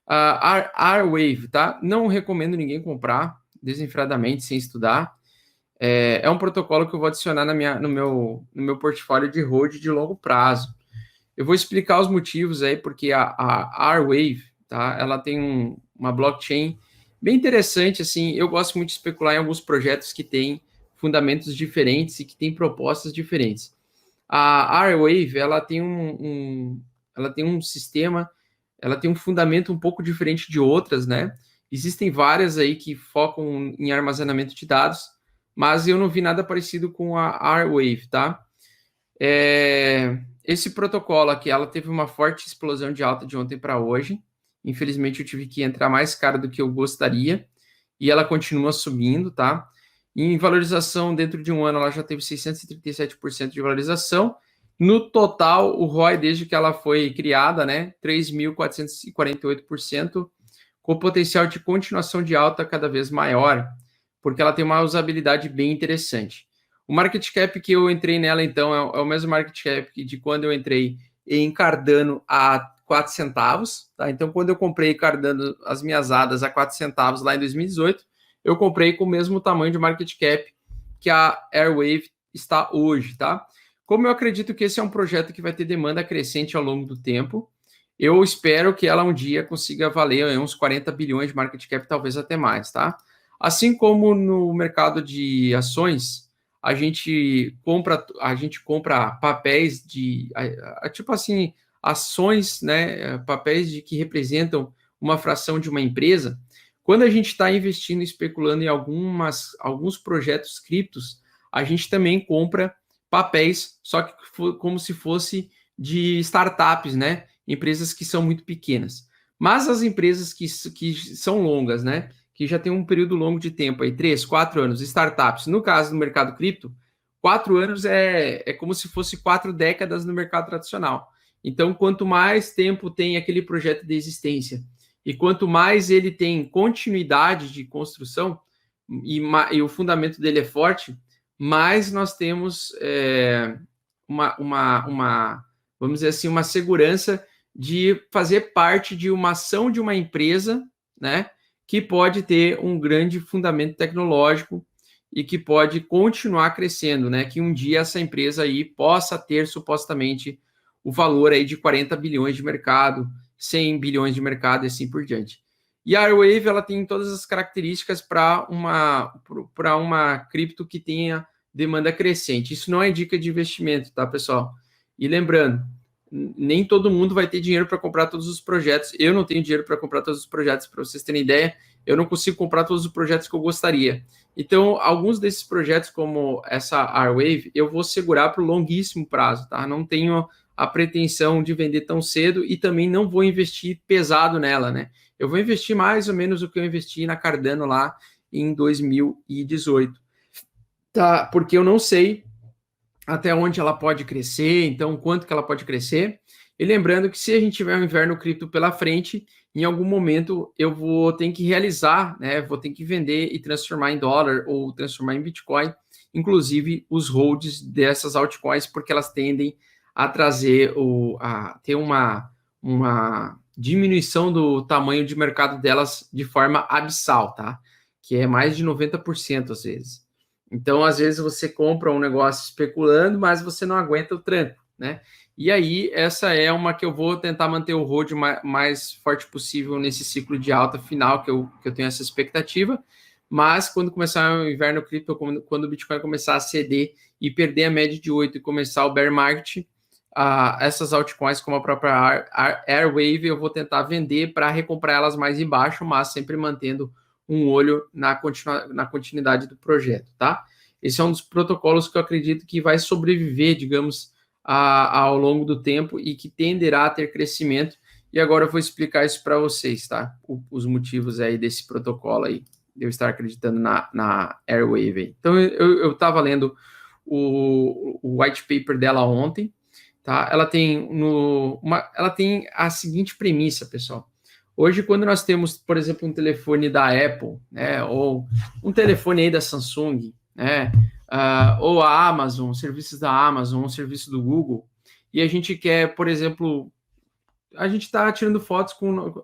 A Airwave, tá? Não recomendo ninguém comprar desenfreadamente, sem estudar. É um protocolo que eu vou adicionar no meu portfólio de hold de longo prazo. Eu vou explicar os motivos aí, porque a Airwave, tá? Ela tem uma blockchain bem interessante, assim. Eu gosto muito de especular em alguns projetos que têm fundamentos diferentes e que têm propostas diferentes. A Airwave, ela tem um sistema, ela tem um fundamento um pouco diferente de outras, né? Existem várias aí que focam em armazenamento de dados, mas eu não vi nada parecido com a Airwave, tá? Esse protocolo aqui, ela teve uma forte explosão de alta de ontem para hoje. Infelizmente, eu tive que entrar mais caro do que eu gostaria. E ela continua subindo, tá? Em valorização, dentro de um ano, ela já teve 637% de valorização. No total, o ROI, desde que ela foi criada, né? 3.448%, com potencial de continuação de alta cada vez maior, porque ela tem uma usabilidade bem interessante. O market cap que eu entrei nela, então, é o mesmo market cap de quando eu entrei em Cardano a 4 centavos. Tá? Então, quando eu comprei Cardano, as minhas ADAs a 4 centavos lá em 2018, eu comprei com o mesmo tamanho de market cap que a Airwave está hoje. Tá? Como eu acredito que esse é um projeto que vai ter demanda crescente ao longo do tempo, eu espero que ela um dia consiga valer uns 40 bilhões de market cap, talvez até mais, tá? Assim como no mercado de ações, a gente compra papéis tipo assim, ações, né, papéis que representam uma fração de uma empresa. Quando a gente está investindo, especulando em alguns projetos criptos, a gente também compra papéis, só que como se fosse de startups, né? Empresas que são muito pequenas. Mas as empresas que são longas, né? Que já tem um período longo de tempo aí, 3, 4 anos, startups. No caso do mercado cripto, 4 anos é como se fosse 4 décadas no mercado tradicional. Então, quanto mais tempo tem aquele projeto de existência e quanto mais ele tem continuidade de construção e o fundamento dele é forte, mais nós temos vamos dizer assim, uma segurança de fazer parte de uma ação de uma empresa, né, que pode ter um grande fundamento tecnológico e que pode continuar crescendo, né, que um dia essa empresa aí possa ter supostamente o valor aí de 40 bilhões de mercado, 100 bilhões de mercado e assim por diante. E a Airwave, ela tem todas as características para uma cripto que tenha demanda crescente. Isso não é dica de investimento, tá, pessoal? E lembrando, nem todo mundo vai ter dinheiro para comprar todos os projetos. Eu não tenho dinheiro para comprar todos os projetos, para vocês terem ideia. Eu não consigo comprar todos os projetos que eu gostaria. Então, alguns desses projetos, como essa Airwave, eu vou segurar para o longuíssimo prazo, tá? Não tenho a pretensão de vender tão cedo e também não vou investir pesado nela, né? Eu vou investir mais ou menos o que eu investi na Cardano lá em 2018, tá? Porque eu não sei até onde ela pode crescer, então quanto que ela pode crescer. E lembrando que se a gente tiver um inverno cripto pela frente, em algum momento eu vou ter que realizar, né? Vou ter que vender e transformar em dólar ou transformar em Bitcoin, inclusive os holds dessas altcoins, porque elas tendem a trazer a ter uma diminuição do tamanho de mercado delas de forma abissal, tá? Que é mais de 90% às vezes. Então, às vezes, você compra um negócio especulando, mas você não aguenta o tranco, né? E aí, essa é uma que eu vou tentar manter o hold mais forte possível nesse ciclo de alta final, que eu tenho essa expectativa. Mas, quando começar o inverno cripto, quando o Bitcoin começar a ceder e perder a média de 8 e começar o bear market, essas altcoins, como a própria Airwave, eu vou tentar vender para recomprar elas mais embaixo, mas sempre mantendo um olho na continuidade do projeto, tá? Esse é um dos protocolos que eu acredito que vai sobreviver, digamos, ao longo do tempo e que tenderá a ter crescimento. E agora eu vou explicar isso para vocês, tá? Os motivos aí desse protocolo aí, de eu estar acreditando na Airwave aí. Então, eu estava lendo o white paper dela ontem, tá? Ela tem a seguinte premissa, pessoal. Hoje, quando nós temos, por exemplo, um telefone da Apple, né, ou um telefone aí da Samsung, né, ou a Amazon, serviços da Amazon, um serviço do Google, e a gente quer, por exemplo, a gente está tirando fotos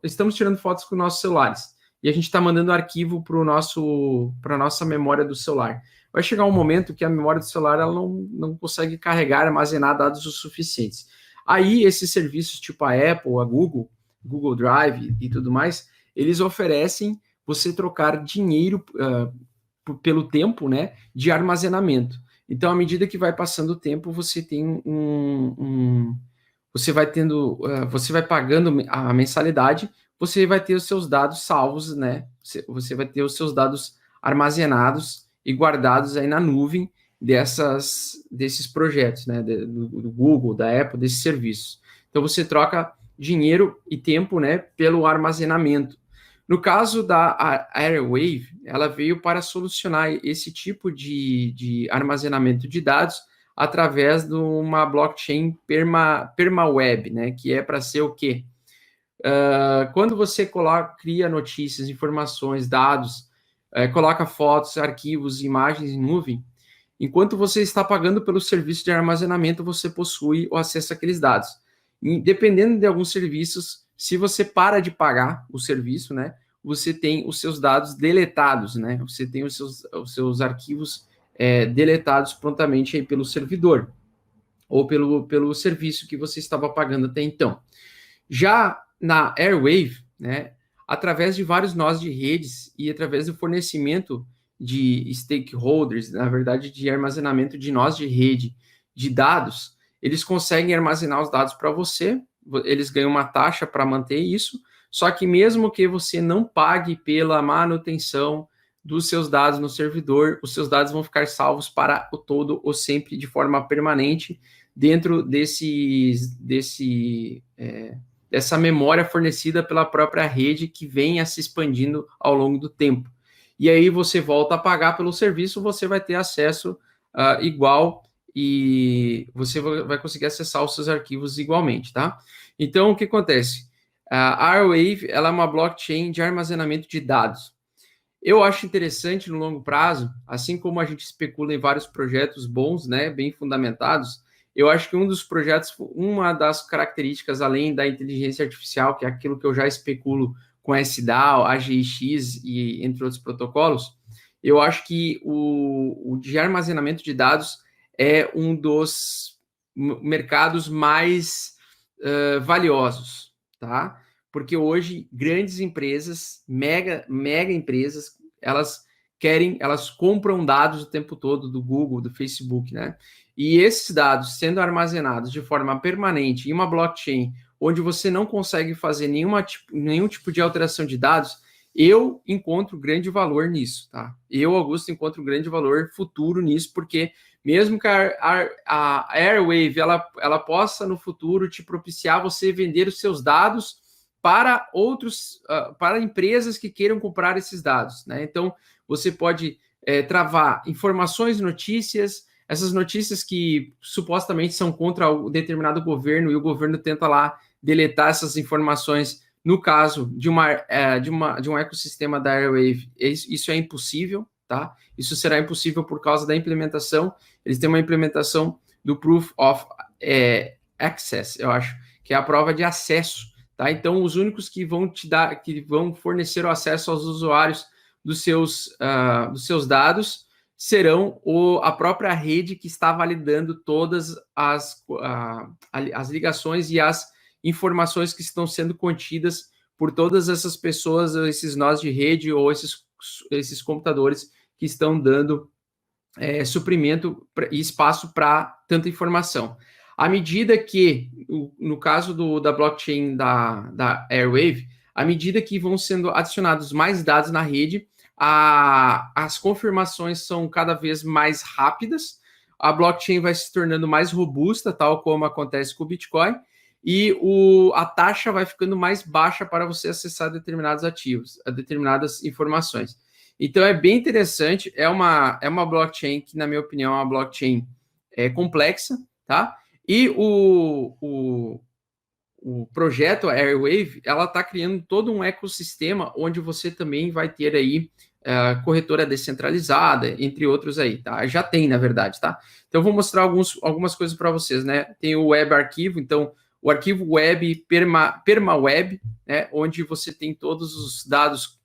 estamos tirando fotos com nossos celulares e a gente está mandando arquivo para a nossa memória do celular. Vai chegar um momento que a memória do celular ela não consegue carregar, armazenar dados o suficientes. Aí, esses serviços tipo a Apple, a Google Drive e tudo mais, eles oferecem você trocar dinheiro pelo tempo, né, de armazenamento. Então, à medida que vai passando o tempo, você tem você vai pagando a mensalidade, você vai ter os seus dados salvos, né? Você vai ter os seus dados armazenados e guardados aí na nuvem desses projetos, né? Do Google, da Apple, desses serviços. Então você troca dinheiro e tempo, né, pelo armazenamento. No caso da Airwave, ela veio para solucionar esse tipo de armazenamento de dados através de uma blockchain permaweb, né, que é para ser o quê? Quando você cria notícias, informações, dados, coloca fotos, arquivos, imagens em nuvem, enquanto você está pagando pelo serviço de armazenamento, você possui o acesso àqueles dados. E, dependendo de alguns serviços, se você para de pagar o serviço, né, você tem os seus dados deletados, né? Você tem os seus arquivos deletados prontamente aí pelo servidor ou pelo serviço que você estava pagando até então. Já na Airwave, né, através de vários nós de redes e através do fornecimento de stakeholders, na verdade, de armazenamento de nós de rede de dados, eles conseguem armazenar os dados para você, eles ganham uma taxa para manter isso, só que mesmo que você não pague pela manutenção dos seus dados no servidor, os seus dados vão ficar salvos para o todo ou sempre de forma permanente dentro dessa memória fornecida pela própria rede que venha se expandindo ao longo do tempo. E aí você volta a pagar pelo serviço, você vai ter acesso igual e você vai conseguir acessar os seus arquivos igualmente, tá? Então, o que acontece? A Airwave, ela é uma blockchain de armazenamento de dados. Eu acho interessante no longo prazo, assim como a gente especula em vários projetos bons, né, bem fundamentados, eu acho que um dos projetos, uma das características, além da inteligência artificial, que é aquilo que eu já especulo com SDAO, AGX e entre outros protocolos, eu acho que o de armazenamento de dados é um dos mercados mais valiosos, tá? Porque hoje grandes empresas, mega empresas, elas compram dados o tempo todo do Google, do Facebook, né? E esses dados sendo armazenados de forma permanente em uma blockchain, onde você não consegue fazer nenhum tipo de alteração de dados, eu encontro grande valor nisso, tá? Eu, Augusto, encontro grande valor futuro nisso, porque mesmo que a Airwave ela possa no futuro te propiciar você vender os seus dados para para empresas que queiram comprar esses dados, né? Então você pode travar informações, notícias, essas notícias que supostamente são contra um determinado governo e o governo tenta lá deletar essas informações. No caso de um ecossistema da Airwave, isso é impossível, tá? Isso será impossível por causa da implementação. Eles têm uma implementação do Proof of Access, eu acho, que é a prova de acesso, tá? Então, os únicos que vão fornecer o acesso aos usuários dos seus dados serão a própria rede que está validando todas as ligações e as informações que estão sendo contidas por todas essas pessoas, esses nós de rede ou esses computadores que estão dando suprimento e espaço para tanta informação. À medida que, no caso da blockchain da Airwave, à medida que vão sendo adicionados mais dados na rede, as confirmações são cada vez mais rápidas, a blockchain vai se tornando mais robusta, tal como acontece com o Bitcoin, e a taxa vai ficando mais baixa para você acessar determinados ativos, determinadas informações. Então, é bem interessante, é uma blockchain que, na minha opinião, é uma blockchain complexa, tá? E o projeto Airwave, ela está criando todo um ecossistema onde você também vai ter aí corretora descentralizada, entre outros aí, tá? Já tem, na verdade, tá? Então, eu vou mostrar algumas coisas para vocês, né? Tem o Web Arquivo, então, o arquivo web PermaWeb, né, onde você tem todos os dados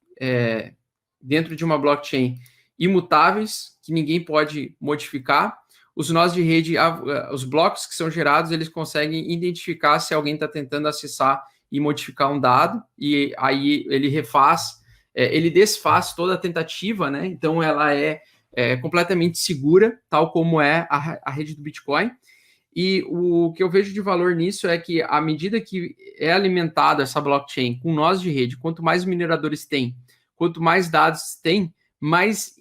dentro de uma blockchain imutáveis, que ninguém pode modificar. Os nós de rede, os blocos que são gerados, eles conseguem identificar se alguém está tentando acessar e modificar um dado, e aí ele ele desfaz toda a tentativa, né? Então ela é completamente segura, tal como é a rede do Bitcoin. E o que eu vejo de valor nisso é que, à medida que é alimentada essa blockchain com nós de rede, quanto mais mineradores tem, quanto mais dados tem, mais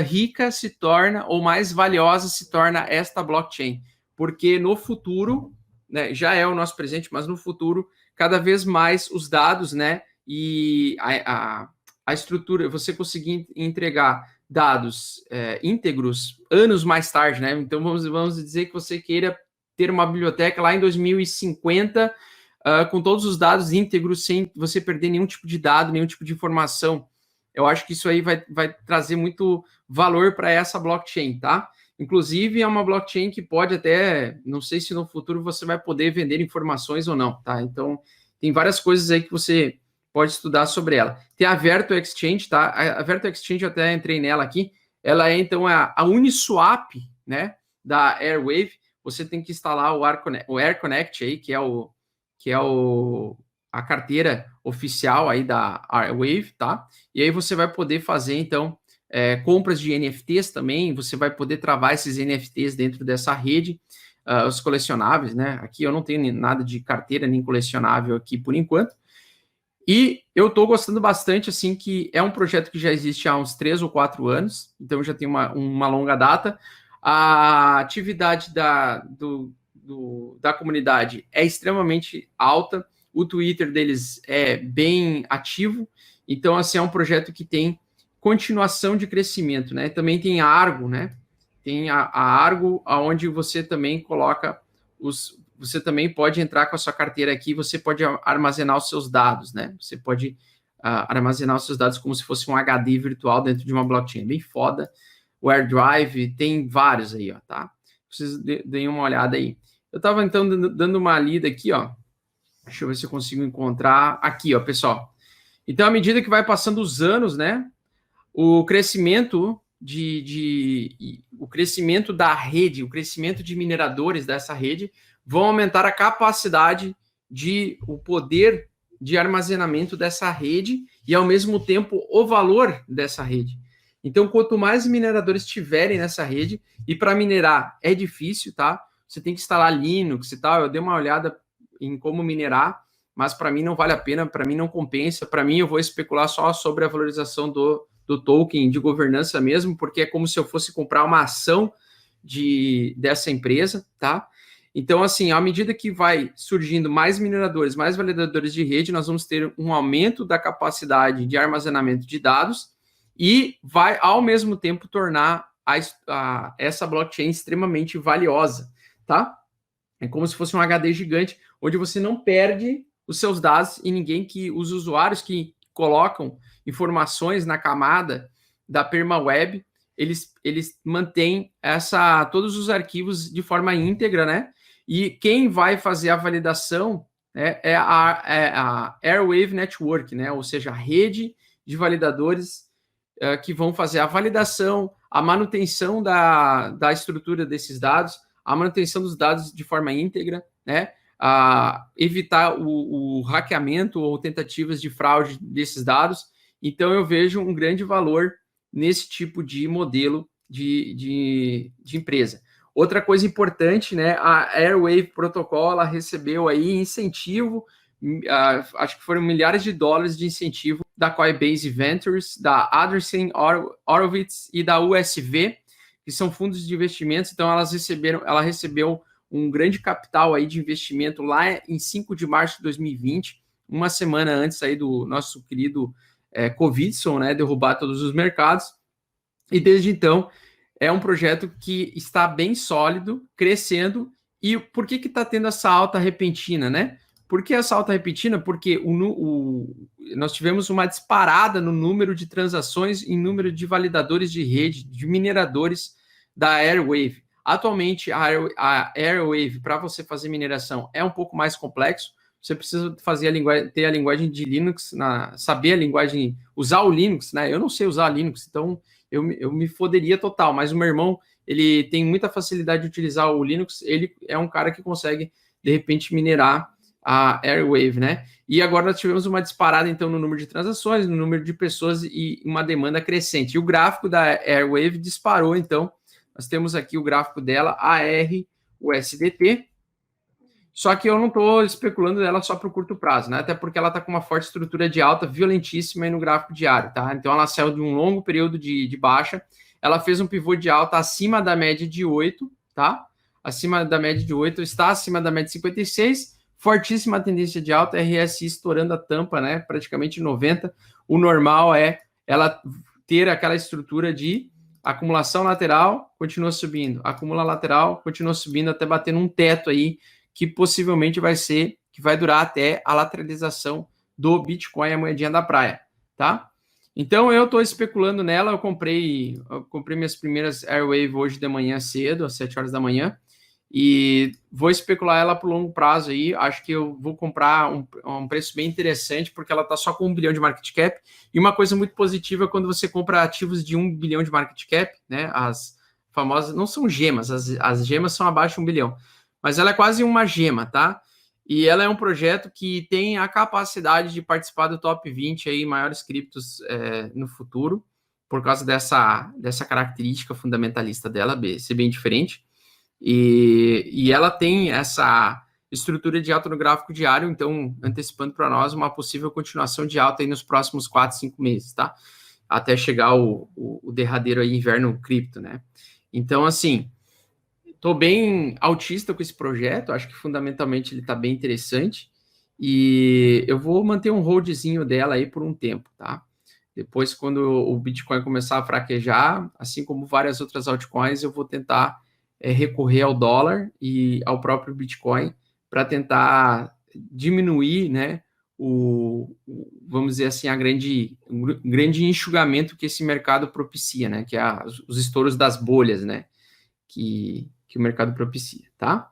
rica se torna, ou mais valiosa se torna esta blockchain. Porque no futuro, né, já é o nosso presente, mas no futuro, cada vez mais os dados, né, e a estrutura, você conseguir entregar dados íntegros anos mais tarde, né? Então vamos dizer que você queira ter uma biblioteca lá em 2050 com todos os dados íntegros, sem você perder nenhum tipo de dado, nenhum tipo de informação. Eu acho que isso aí vai trazer muito valor para essa blockchain, tá? Inclusive, é uma blockchain que pode até, não sei se no futuro você vai poder vender informações ou não, tá? Então, tem várias coisas aí que você pode estudar sobre ela. Tem a Verto Exchange, tá? A Verto Exchange, eu até entrei nela aqui. Ela é, então, a Uniswap, né, da Airwave. Você tem que instalar o Air Connect aí, que é a carteira oficial aí da Airwave, tá? E aí você vai poder fazer, então, compras de NFTs também. Você vai poder travar esses NFTs dentro dessa rede, os colecionáveis, né? Aqui eu não tenho nada de carteira nem colecionável aqui por enquanto. E eu estou gostando bastante, assim, que é um projeto que já existe há uns 3 ou 4 anos, então já tem uma longa data. A atividade da comunidade é extremamente alta, o Twitter deles é bem ativo, então, assim, é um projeto que tem continuação de crescimento, né? Também tem a Argo, né? Tem a Argo, onde você também coloca você também pode entrar com a sua carteira aqui, você pode armazenar os seus dados, né? Você pode armazenar os seus dados como se fosse um HD virtual dentro de uma blockchain. Bem foda. O AirDrive, tem vários aí, ó, tá? Vocês deem uma olhada aí. Eu estava, então, dando uma lida aqui, ó. Deixa eu ver se eu consigo encontrar. Aqui, ó, pessoal. Então, à medida que vai passando os anos, né? O crescimento o crescimento da rede, o crescimento de mineradores dessa rede vão aumentar a capacidade o poder de armazenamento dessa rede e, ao mesmo tempo, o valor dessa rede. Então, quanto mais mineradores tiverem nessa rede, e para minerar é difícil, tá? Você tem que instalar Linux e tal. Eu dei uma olhada em como minerar, mas para mim não vale a pena, para mim não compensa. Para mim, eu vou especular só sobre a valorização do token de governança mesmo, porque é como se eu fosse comprar uma ação dessa empresa, tá? Então, assim, à medida que vai surgindo mais mineradores, mais validadores de rede, nós vamos ter um aumento da capacidade de armazenamento de dados e vai, ao mesmo tempo, tornar essa blockchain extremamente valiosa, tá? É como se fosse um HD gigante, onde você não perde os seus dados e os usuários que colocam informações na camada da PermaWeb, eles mantêm todos os arquivos de forma íntegra, né? E quem vai fazer a validação é a Airwave Network, né? Ou seja, a rede de validadores que vão fazer a validação, a manutenção da estrutura desses dados, a manutenção dos dados de forma íntegra, né? Evitar o hackeamento ou tentativas de fraude desses dados. Então, eu vejo um grande valor nesse tipo de modelo de empresa. Outra coisa importante, né? A Airwave Protocol, ela recebeu aí incentivo, acho que foram milhares de dólares de incentivo da Coinbase Ventures, da Andreessen Horowitz e da USV, que são fundos de investimentos. Então, ela recebeu um grande capital aí de investimento lá em 5 de março de 2020, uma semana antes aí do nosso querido Covidson, né, derrubar todos os mercados. E desde então, é um projeto que está bem sólido, crescendo. E por que está tendo essa alta repentina, né? Por que essa alta repentina? Porque nós tivemos uma disparada no número de transações e número de validadores de rede, de mineradores da Airwave. Atualmente, a Airwave, para você fazer mineração, é um pouco mais complexo. Você precisa ter a linguagem de Linux, saber a linguagem, usar o Linux, né? Eu não sei usar Linux, então eu me foderia total, mas o meu irmão, ele tem muita facilidade de utilizar o Linux, ele é um cara que consegue, de repente, minerar a Airwave, né? E agora nós tivemos uma disparada, então, no número de transações, no número de pessoas e uma demanda crescente. E o gráfico da Airwave disparou, então, nós temos aqui o gráfico dela, ARUSDT, só que eu não estou especulando ela só para o curto prazo, né? Até porque ela está com uma forte estrutura de alta violentíssima aí no gráfico diário, tá? Então ela saiu de um longo período de baixa, ela fez um pivô de alta acima da média de 8, tá? Acima da média de 8, está acima da média de 56, fortíssima tendência de alta, RSI estourando a tampa, né? Praticamente 90. O normal é ela ter aquela estrutura de acumulação lateral, continua subindo, acumula lateral, continua subindo até bater num teto aí, que possivelmente vai durar até a lateralização do Bitcoin, a moedinha da praia, tá? Então eu estou especulando nela, eu comprei minhas primeiras Airwave hoje de manhã cedo, às 7 horas da manhã, e vou especular ela por longo prazo aí, acho que eu vou comprar um preço bem interessante, porque ela está só com 1 bilhão de market cap, e uma coisa muito positiva quando você compra ativos de 1 bilhão de market cap, né, as famosas, não são gemas, as gemas são abaixo de 1 bilhão, mas ela é quase uma gema, tá? E ela é um projeto que tem a capacidade de participar do top 20 aí, maiores criptos no futuro, por causa dessa característica fundamentalista dela, ser bem diferente. E ela tem essa estrutura de alta no gráfico diário, então antecipando para nós uma possível continuação de alta aí nos próximos 4, 5 meses, tá? Até chegar o derradeiro aí inverno cripto, né? Então, assim, estou bem autista com esse projeto, acho que fundamentalmente ele está bem interessante e eu vou manter um holdzinho dela aí por um tempo, tá? Depois, quando o Bitcoin começar a fraquejar, assim como várias outras altcoins, eu vou tentar recorrer ao dólar e ao próprio Bitcoin para tentar diminuir, né, vamos dizer assim, o grande enxugamento que esse mercado propicia, né, que é os estouros das bolhas, né, que o mercado propicia, tá?